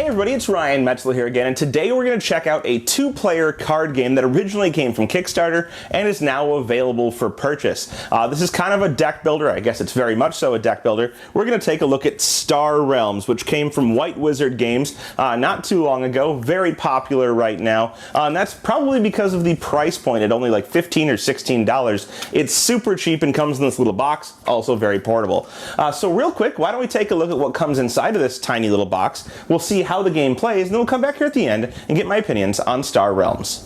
everybody, it's Ryan Metzler here again, and today we're going to check out a two-player card game that originally came from Kickstarter and is now available for purchase. This is kind of a deck builder. I guess it's very much so a deck builder. We're going to take a look at Star Realms, which came from White Wizard Games not too long ago. Very popular right now, and that's probably because of the price point at only like $15 or $16. It's super cheap and comes in this little box, also very portable. So real quick, why don't we take a look at what comes inside of this tiny little box. We'll see how the game plays, and then we'll come back here at the end and get my opinions on Star Realms.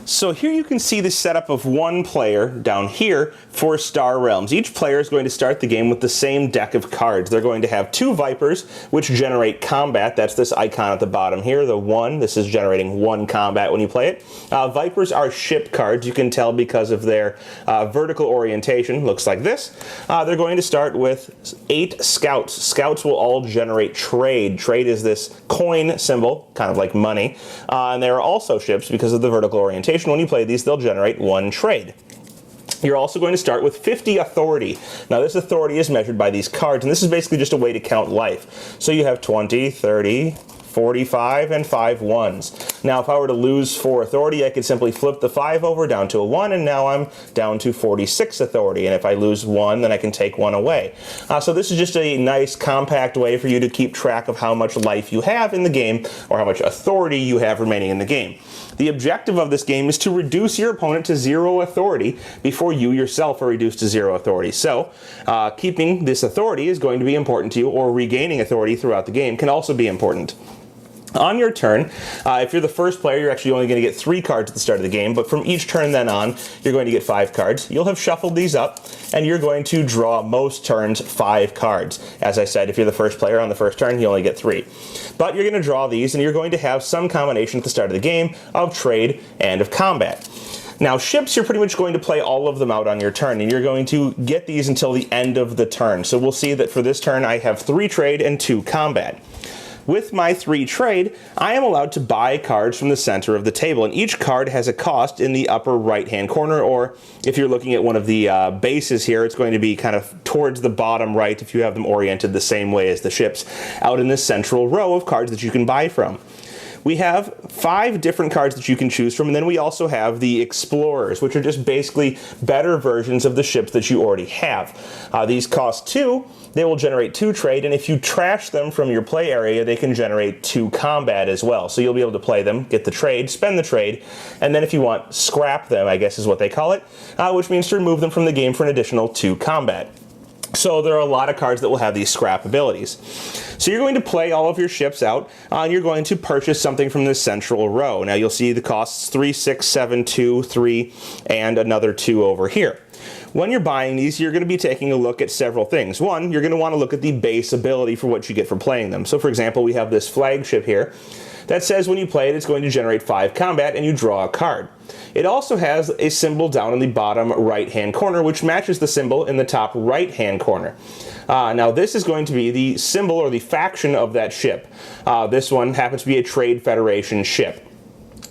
So here you can see the setup of one player down here for Star Realms. Each player is going to start the game with the same deck of cards. They're going to have two Vipers, which generate combat. That's this icon at the bottom here, the 1. This is generating 1 combat when you play it. Vipers are ship cards. You can tell because of their vertical orientation. Looks like this. They're going to start with 8 Scouts. Scouts will all generate trade. Trade is this coin symbol, kind of like money. And they are also ships because of the vertical orientation. When you play these, they'll generate 1 trade. You're also going to start with 50 authority. Now this authority is measured by these cards, and this is basically just a way to count life. So you have 20, 30, 45, and 5 1s. Now if I were to lose 4 authority, I could simply flip the 5 over down to a 1, and now I'm down to 46 authority. And if I lose 1, then I can take 1 away. So this is just a nice compact way for you to keep track of how much life you have in the game, or how much authority you have remaining in the game. The objective of this game is to reduce your opponent to 0 authority before you yourself are reduced to 0 authority. So keeping this authority is going to be important to you, or regaining authority throughout the game can also be important. On your turn, if you're the first player, you're actually only going to get 3 cards at the start of the game, but from each turn then on, you're going to get 5 cards. You'll have shuffled these up, and you're going to draw most turns 5 cards. As I said, if you're the first player on the first turn, you only get 3. But you're going to draw these, and you're going to have some combination at the start of the game of trade and of combat. Now ships, you're pretty much going to play all of them out on your turn, and you're going to get these until the end of the turn. So we'll see that for this turn I have 3 trade and 2 combat. With my 3 trade, I am allowed to buy cards from the center of the table, and each card has a cost in the upper right-hand corner, or if you're looking at one of the bases here, it's going to be kind of towards the bottom right if you have them oriented the same way as the ships, out in this central row of cards that you can buy from. We have 5 different cards that you can choose from, and then we also have the Explorers, which are just basically better versions of the ships that you already have. These cost 2, they will generate 2 trade, and if you trash them from your play area, they can generate 2 combat as well. So you'll be able to play them, get the trade, spend the trade, and then if you want, scrap them, I guess is what they call it, which means to remove them from the game for an additional 2 combat. So there are a lot of cards that will have these scrap abilities. So you're going to play all of your ships out, and you're going to purchase something from this central row. Now you'll see the costs 3, 6, 7, 2, 3, and another 2 over here. When you're buying these, you're going to be taking a look at several things. One, you're going to want to look at the base ability for what you get for playing them. So for example, we have this flagship here that says when you play it, it's going to generate 5 combat, and you draw a card. It also has a symbol down in the bottom right-hand corner, which matches the symbol in the top right-hand corner. Now this is going to be the symbol or the faction of that ship. This one happens to be a Trade Federation ship.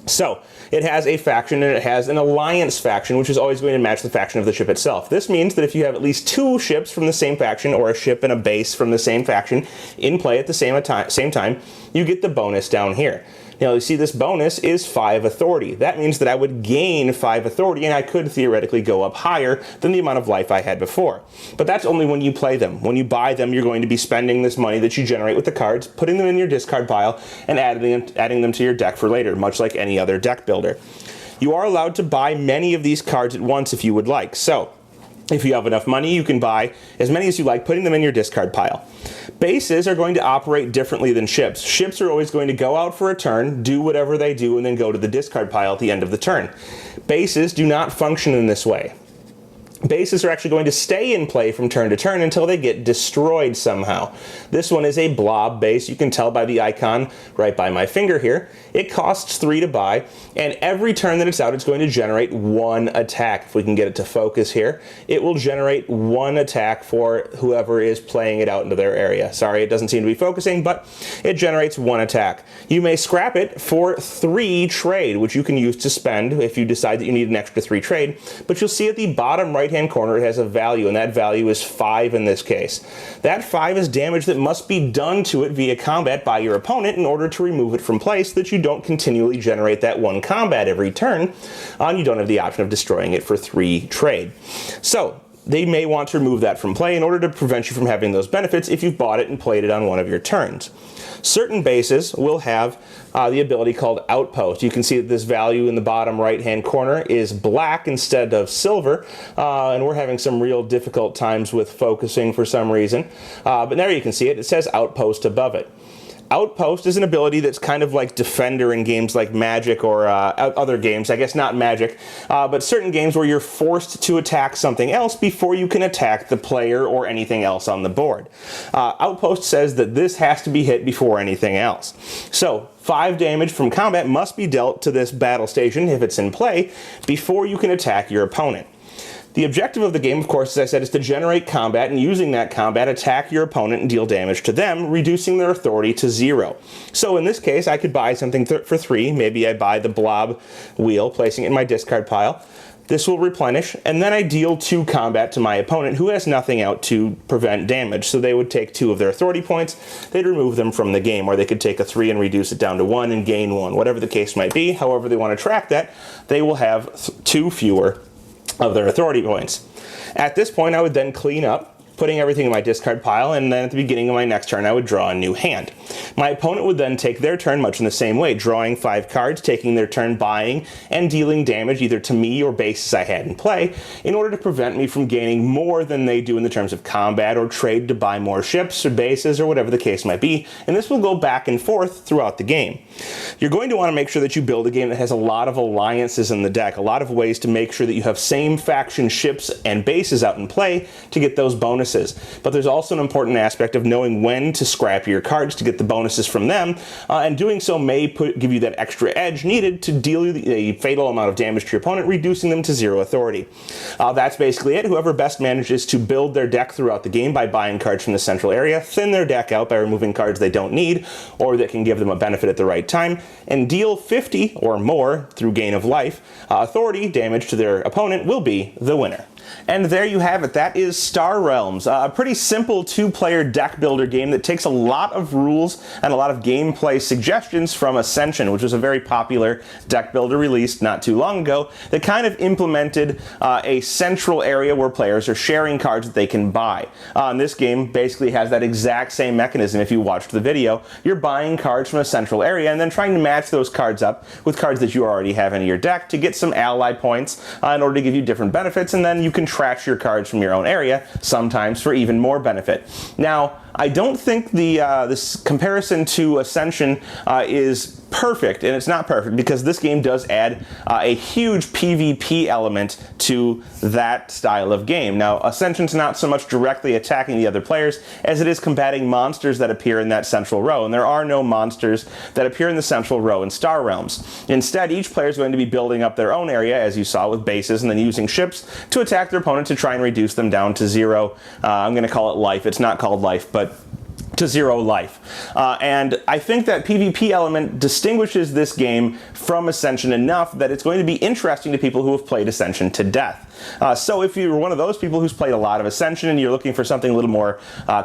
So it has a faction, and it has an alliance faction, which is always going to match the faction of the ship itself. This means that if you have at least 2 ships from the same faction, or a ship and a base from the same faction in play at the same time, you get the bonus down here. Now you see this bonus is 5 authority. That means that I would gain 5 authority, and I could theoretically go up higher than the amount of life I had before. But that's only when you play them. When you buy them, you're going to be spending this money that you generate with the cards, putting them in your discard pile, and adding them to your deck for later, much like any other deck builder. You are allowed to buy many of these cards at once if you would like. So if you have enough money, you can buy as many as you like, putting them in your discard pile. Bases are going to operate differently than ships. Ships are always going to go out for a turn, do whatever they do, and then go to the discard pile at the end of the turn. Bases do not function in this way. Bases are actually going to stay in play from turn to turn until they get destroyed somehow. This one is a blob base. You can tell by the icon right by my finger here. It costs 3 to buy, and every turn that it's out, it's going to generate 1 attack. If we can get it to focus here, it will generate 1 attack for whoever is playing it out into their area. Sorry, it doesn't seem to be focusing, but it generates 1 attack. You may scrap it for 3 trade, which you can use to spend if you decide that you need an extra 3 trade, but you'll see at the bottom right right-hand corner, it has a value, and that value is 5 in this case. That 5 is damage that must be done to it via combat by your opponent in order to remove it from play so that you don't continually generate that 1 combat every turn, and you don't have the option of destroying it for 3 trade. So, they may want to remove that from play in order to prevent you from having those benefits if you've bought it and played it on one of your turns. Certain bases will have the ability called Outpost. You can see that this value in the bottom right-hand corner is black instead of silver, and we're having some real difficult times with focusing for some reason. But there you can see it. It says Outpost above it. Outpost is an ability that's kind of like Defender in games like Magic or other games. I guess not Magic, but certain games where you're forced to attack something else before you can attack the player or anything else on the board. Outpost says that this has to be hit before anything else. So 5 damage from combat must be dealt to this battle station if it's in play before you can attack your opponent. The objective of the game, of course, as I said, is to generate combat, and using that combat, attack your opponent and deal damage to them, reducing their authority to 0. So in this case, I could buy something for 3. Maybe I buy the blob wheel, placing it in my discard pile. This will replenish, and then I deal 2 combat to my opponent, who has nothing out to prevent damage. So they would take 2 of their authority points, they'd remove them from the game, or they could take a 3 and reduce it down to 1 and gain 1. Whatever the case might be, however they want to track that, they will have 2 fewer of their authority points. At this point, I would then clean up, putting everything in my discard pile, and then at the beginning of my next turn, I would draw a new hand. My opponent would then take their turn much in the same way, drawing 5 cards, taking their turn buying, and dealing damage either to me or bases I had in play, in order to prevent me from gaining more than they do in the terms of combat or trade to buy more ships or bases or whatever the case might be, and this will go back and forth throughout the game. You're going to want to make sure that you build a game that has a lot of alliances in the deck, a lot of ways to make sure that you have same faction ships and bases out in play to get those bonuses. But there's also an important aspect of knowing when to scrap your cards to get the bonuses from them, and doing so may give you that extra edge needed to deal a fatal amount of damage to your opponent, reducing them to 0 authority. That's basically it. Whoever best manages to build their deck throughout the game by buying cards from the central area, thin their deck out by removing cards they don't need or that can give them a benefit at the right time, and deal 50 or more through gain of life authority damage to their opponent will be the winner. And there you have it. That is Star Realms, a pretty simple 2-player deck builder game that takes a lot of rules and a lot of gameplay suggestions from Ascension, which was a very popular deck builder released not too long ago that kind of implemented a central area where players are sharing cards that they can buy. And this game basically has that exact same mechanism. If you watched the video, you're buying cards from a central area and then trying to match those cards up with cards that you already have in your deck to get some ally points in order to give you different benefits, and then you can trash your cards from your own area, sometimes for even more benefit. Now, I don't think this comparison to Ascension is perfect, and it's not perfect because this game does add a huge PvP element to that style of game. Now, Ascension's not so much directly attacking the other players as it is combating monsters that appear in that central row, and there are no monsters that appear in the central row in Star Realms. Instead, each player is going to be building up their own area, as you saw, with bases, and then using ships to attack their opponent to try and reduce them down to 0. I'm going to call it life. It's not called life, but to 0 life. And I think that PvP element distinguishes this game from Ascension enough that it's going to be interesting to people who have played Ascension to death. So if you're one of those people who's played a lot of Ascension and you're looking for something a little more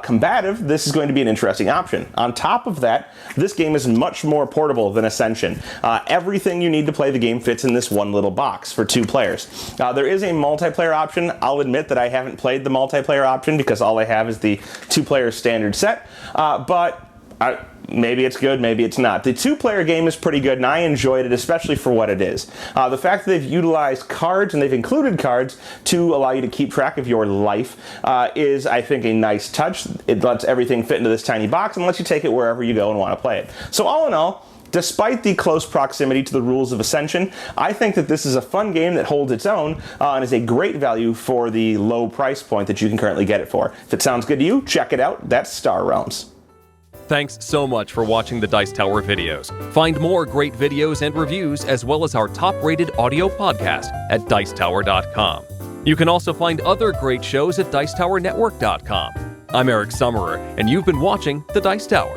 combative, this is going to be an interesting option. On top of that, this game is much more portable than Ascension. Everything you need to play the game fits in this one little box for 2 players. There is a multiplayer option. I'll admit that I haven't played the multiplayer option because all I have is the 2-player standard set, but maybe it's good, maybe it's not. The 2-player game is pretty good, and I enjoyed it, especially for what it is. The fact that they've utilized cards, and they've included cards to allow you to keep track of your life is, I think, a nice touch. It lets everything fit into this tiny box and lets you take it wherever you go and want to play it. So all in all, despite the close proximity to the rules of Ascension, I think that this is a fun game that holds its own and is a great value for the low price point that you can currently get it for. If it sounds good to you, check it out. That's Star Realms. Thanks so much for watching the Dice Tower videos. Find more great videos and reviews, as well as our top-rated audio podcast at Dicetower.com. You can also find other great shows at Dicetowernetwork.com. I'm Eric Summerer, and you've been watching The Dice Tower.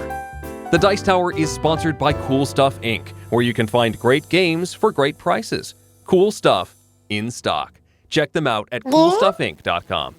The Dice Tower is sponsored by Cool Stuff Inc., where you can find great games for great prices. Cool stuff in stock. Check them out at coolstuffinc.com.